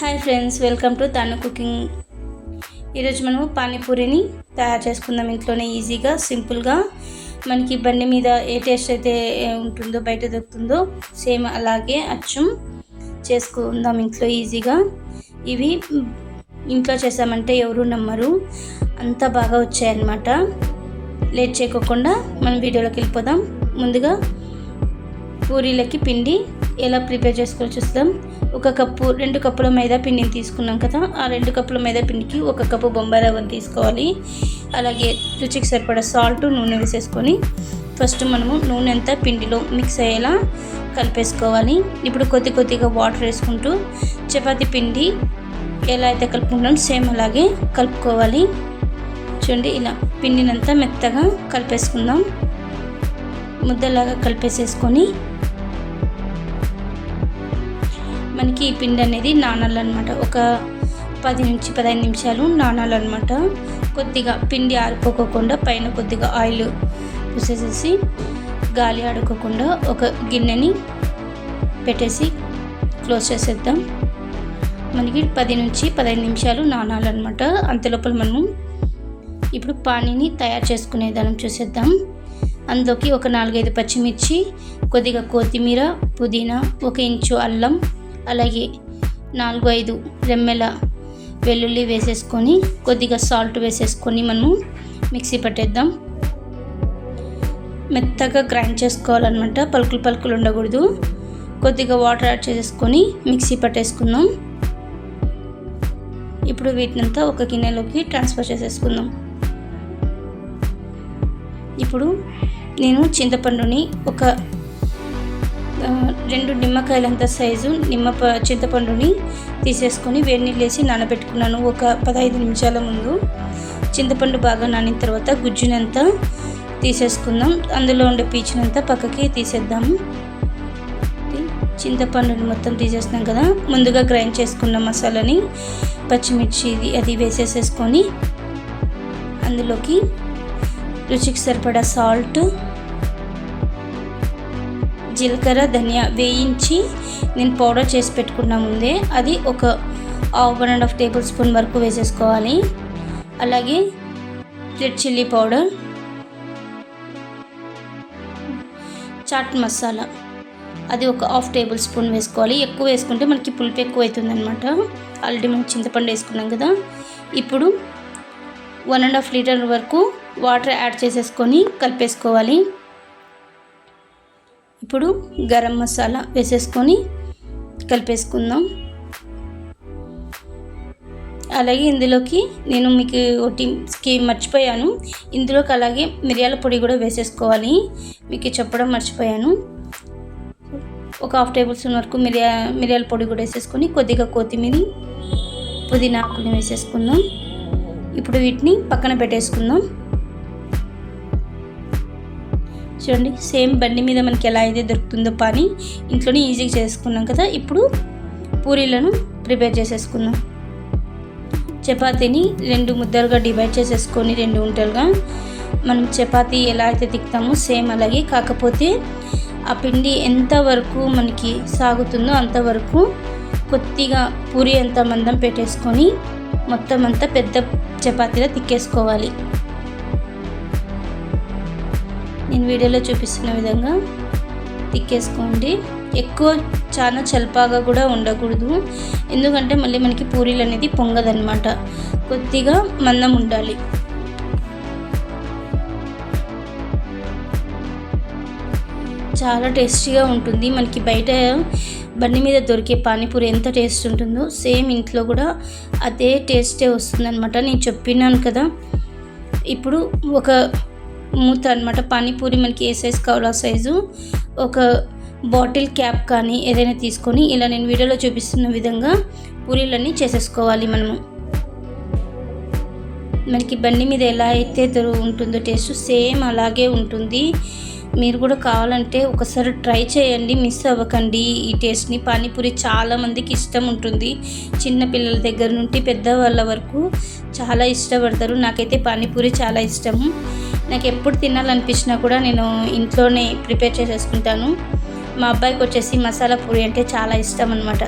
Hi friends, welcome to తను cooking. ఈరోజు మనము పానీపూరిని తయారు చేసుకుందాం ఇంట్లోనే ఈజీగా సింపుల్గా. మనకి బండి మీద ఏ టేస్ట్ అయితే ఉంటుందో బయట దొరుకుతుందో సేమ్ అలాగే అచ్చం చేసుకుందాం ఇంట్లో ఈజీగా. ఇవి ఇంట్లో చేసామంటే ఎవరు నమ్మరు, అంత బాగా వచ్చాయన్నమాట. లేట్ చేయకోకుండా మనం వీడియోలోకి వెళ్ళిపోదాం. ముందుగా పూరీలకి పిండి ఎలా ప్రిపేర్ చేసుకోవాలో చూస్తాం. 2 కప్పుల మైదా పిండిని తీసుకున్నాం కదా, ఆ 2 కప్పుల మైదా పిండికి 1 కప్పు బొంబాయి రవ్వను తీసుకోవాలి. అలాగే రుచికి సరిపడా సాల్ట్, నూనె వేసేసుకొని ఫస్ట్ మనము నూనె అంతా పిండిలో మిక్స్ అయ్యేలా కలిపేసుకోవాలి. ఇప్పుడు కొద్దిగా వాటర్ వేసుకుంటూ చపాతీ పిండి ఎలా అయితే కలుపుకుంటాం సేమ్ అలాగే కలుపుకోవాలి. చూడండి, ఇలా పిండినంతా మెత్తగా కలిపేసుకుందాం. ముద్దలాగా కలిపేసేసుకొని మనకి ఈ పిండి అనేది నానాలన్నమాట. ఒక 10 నుంచి 15 నిమిషాలు నానాలన్నమాట. కొద్దిగా పిండి ఆరిపోకోకుండా పైన కొద్దిగా ఆయిల్ పూసేసేసి గాలి ఆడుకోకుండా ఒక గిన్నెని పెట్టేసి క్లోజ్ చేసేద్దాం. మనకి 10 నుంచి 15 నిమిషాలు నానాలన్నమాట. అంతలోపల మనము ఇప్పుడు పానీని తయారు చేసుకునే దానం చూసేద్దాం. అందులోకి ఒక 4-5 పచ్చిమిర్చి, కొద్దిగా కొత్తిమీర, పుదీనా, 1 ఇంచు అల్లం, అలాగే 4-5 రెమ్మల వెల్లుల్లి వేసేసుకొని కొద్దిగా సాల్ట్ వేసేసుకొని మనము మిక్సీ పట్టేద్దాం. మెత్తగా గ్రైండ్ చేసుకోవాలన్నమాట, పలుకులు ఉండకూడదు. కొద్దిగా వాటర్ యాడ్ చేసేసుకొని మిక్సీ పట్టేసుకుందాం. ఇప్పుడు వీటినంతా ఒక గిన్నెలోకి ట్రాన్స్ఫర్ చేసేసుకుందాం. ఇప్పుడు నేను చింతపండుని ఒక 2 నిమ్మకాయలంత సైజు చింతపండుని తీసేసుకొని వేడి నీళ్ళు వేసి నానబెట్టుకున్నాను ఒక 15 నిమిషాల ముందు. చింతపండు బాగా నానిన తర్వాత గుజ్జునంతా తీసేసుకుందాం. అందులో ఉండే పీచునంతా పక్కకి తీసేద్దాము. చింతపండుని మొత్తం తీసేసినాం కదా, ముందుగా గ్రైండ్ చేసుకున్న మసాలాని పచ్చిమిర్చి అది వేసేసేసుకొని అందులోకి రుచికి సరిపడా సాల్ట్, జీలకర్ర, ధనియా వేయించి నేను పౌడర్ చేసి పెట్టుకున్నా ముందే, అది ఒక 1.5 టేబుల్ స్పూన్ వరకు వేసేసుకోవాలి. అలాగే red chilli powder, chaat masala అది ఒక 1/2 టేబుల్ స్పూన్ వేసుకోవాలి. ఎక్కువ వేసుకుంటే మనకి పులుపు ఎక్కువ అవుతుంది అనమాట. ఆల్రెడీ మనం చింతపండు వేసుకున్నాం కదా. ఇప్పుడు 1.5 లీటర్ వరకు వాటర్ యాడ్ చేసేసుకొని కలిపేసుకోవాలి. ఇప్పుడు గరం మసాలా వేసేసుకొని కలిపేసుకుందాం. అలాగే ఇందులోకి నేను మీకు ఒకటి మర్చిపోయాను, ఇందులోకి అలాగే మిరియాల పొడి కూడా వేసేసుకోవాలి. మీకు చెప్పడం మర్చిపోయాను. ఒక 1/2 టేబుల్ స్పూన్ వరకు మిరియాల పొడి కూడా వేసేసుకొని కొద్దిగా కొత్తిమీర, పుదీనా ఆకుని వేసేసుకుందాం. ఇప్పుడు వీటిని పక్కన పెట్టేసుకుందాం. చూడండి, సేమ్ బండి మీద మనకి ఎలా అయితే దొరుకుతుందో పానీ ఇంట్లోనే ఈజీగా చేసుకున్నాం కదా. ఇప్పుడు పూరీలను ప్రిపేర్ చేసేసుకుందాం. చపాతీని 2 ముద్దలుగా డివైడ్ చేసేసుకొని 2 ఉంటలుగా మనం చపాతీ ఎలా అయితే తిక్కుతామో సేమ్ అలాగే, కాకపోతే ఆ పిండి ఎంతవరకు మనకి సాగుతుందో అంతవరకు కొద్దిగా పూరీ అంత మందం పెట్టేసుకొని మొత్తం అంతా పెద్ద చపాతీలా తిక్కేసుకోవాలి. నేను వీడియోలో చూపిస్తున్న విధంగా తిక్కేసుకోండి. చాలా చల్పాగా కూడా ఉండకూడదు, ఎందుకంటే మళ్ళీ మనకి పూరీలు అనేది పొంగదనమాట. కొద్దిగా మందం ఉండాలి. చాలా టేస్టీగా ఉంటుంది. మనకి బయట బండి మీద దొరికే పానీపూరి ఎంత టేస్ట్ ఉంటుందో సేమ్ ఇంట్లో కూడా అదే టేస్టే వస్తుందన్నమాట. నేను చెప్పినాను కదా. ఇప్పుడు ఒక మూత అనమాట, పానీపూరి మనకి ఏ సైజు కావాలో ఆ సైజు ఒక బాటిల్ క్యాప్ కానీ ఏదైనా తీసుకొని ఇలా నేను వీడియోలో చూపిస్తున్న విధంగా పూరీలన్నీ చేసేసుకోవాలి. మనకి బండి మీద ఎలా అయితే ఉంటుందో టేస్ట్ సేమ్ అలాగే ఉంటుంది. మీరు కూడా కావాలంటే ఒకసారి ట్రై చేయండి, మిస్ అవ్వకండి ఈ టేస్ట్ని. పానీపూరి చాలామందికి ఇష్టం ఉంటుంది, చిన్న పిల్లల దగ్గర నుండి పెద్దవాళ్ళ వరకు చాలా ఇష్టపడతారు. నాకైతే పానీపూరి చాలా ఇష్టము. నాకు ఎప్పుడు తినాలనిపించినా కూడా నేను ఇంట్లోనే ప్రిపేర్ చేసేసుకుంటాను. మా అబ్బాయికి వచ్చేసి మసాలా పూరి అంటే చాలా ఇష్టం అనమాట.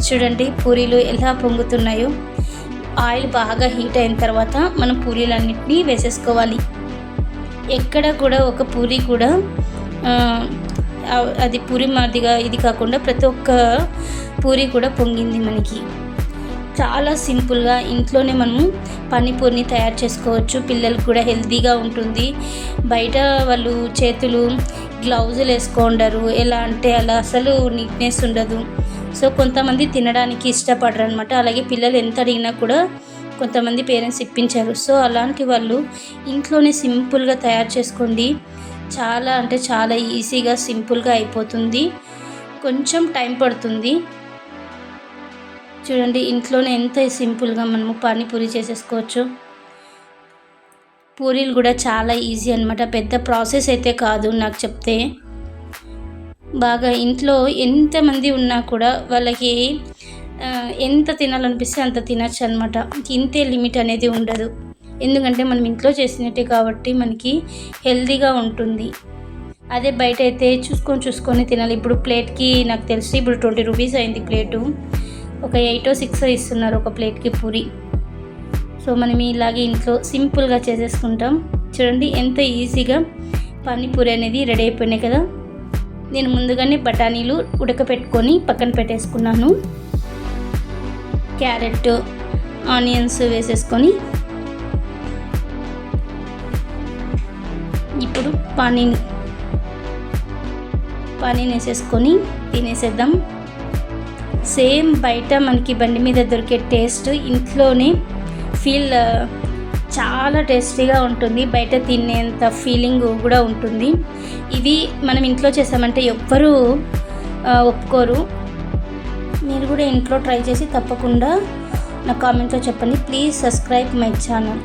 చూడండి పూరీలు ఎలా పొంగుతున్నాయో. ఆయిల్ బాగా హీట్ అయిన తర్వాత మనం పూరీలన్నింటినీ వేసేసుకోవాలి. ఎక్కడ కూడా ఒక పూరి కూడా అది పూరి మాదిరిగా ఇది కాకుండా ప్రతి ఒక్క పూరి కూడా పొంగింది మనకి. చాలా సింపుల్గా ఇంట్లోనే మనము పానీపూరిని తయారు చేసుకోవచ్చు. పిల్లలకు కూడా హెల్తీగా ఉంటుంది. బయట వాళ్ళు చేతులు గ్లౌజులు వేసుకోండరు, ఎలా అంటే అలా అసలు నీట్నెస్ ఉండదు. సో కొంతమంది తినడానికి ఇష్టపడరు అనమాట. అలాగే పిల్లలు ఎంత అడిగినా కూడా కొంతమంది పేరెంట్స్ ఇప్పించారు. సో అలాంటి వాళ్ళు ఇంట్లోనే సింపుల్గా తయారు చేసుకోండి. చాలా అంటే చాలా ఈజీగా సింపుల్గా అయిపోతుంది. కొంచెం టైం పడుతుంది. చూడండి ఇంట్లోనే ఎంత సింపుల్గా మనము పానీపూరి చేసేసుకోవచ్చు. పూరీలు కూడా చాలా ఈజీ అనమాట. పెద్ద ప్రాసెస్ అయితే కాదు నాకు చెప్తే. బాగా ఇంట్లో ఎంతమంది ఉన్నా కూడా వాళ్ళకి ఎంత తినాలనిపిస్తే అంత తినచ్చు అనమాట. ఇంతే లిమిట్ అనేది ఉండదు. ఎందుకంటే మనం ఇంట్లో చేసినట్టే కాబట్టి మనకి హెల్తీగా ఉంటుంది. అదే బయట అయితే చూసుకొని తినాలి. ఇప్పుడు ప్లేట్కి నాకు తెలిసి ఇప్పుడు 20 రూపీస్ అయింది ప్లేటు. ఒక 8 or 6 ఇస్తున్నారు ఒక ప్లేట్కి పూరి. సో మనం ఇలాగే ఇంట్లో సింపుల్గా చేసేసుకుంటాం. చూడండి ఎంత ఈజీగా పానీపూరి అనేది రెడీ అయిపోయినాయి కదా. నేను ముందుగానే బఠానీలు ఉడకపెట్టుకొని పక్కన పెట్టేసుకున్నాను. క్యారెట్, ఆనియన్స్ వేసేసుకొని ఇప్పుడు పానీని వేసేసుకొని తినేసేద్దాం. సేమ్ బయట మనకి బండి మీద దొరికే టేస్ట్ ఇంట్లోనే చాలా టేస్టీగా ఉంటుంది. బయట తినేంత ఫీలింగ్ కూడా ఉంటుంది. ఇవి మనం ఇంట్లో చేసామంటే ఎవ్వరూ ఒప్పుకోరు. మీరు కూడా ఇంట్లో ట్రై చేసి తప్పకుండా నా కామెంట్లో చెప్పండి. Please subscribe my channel.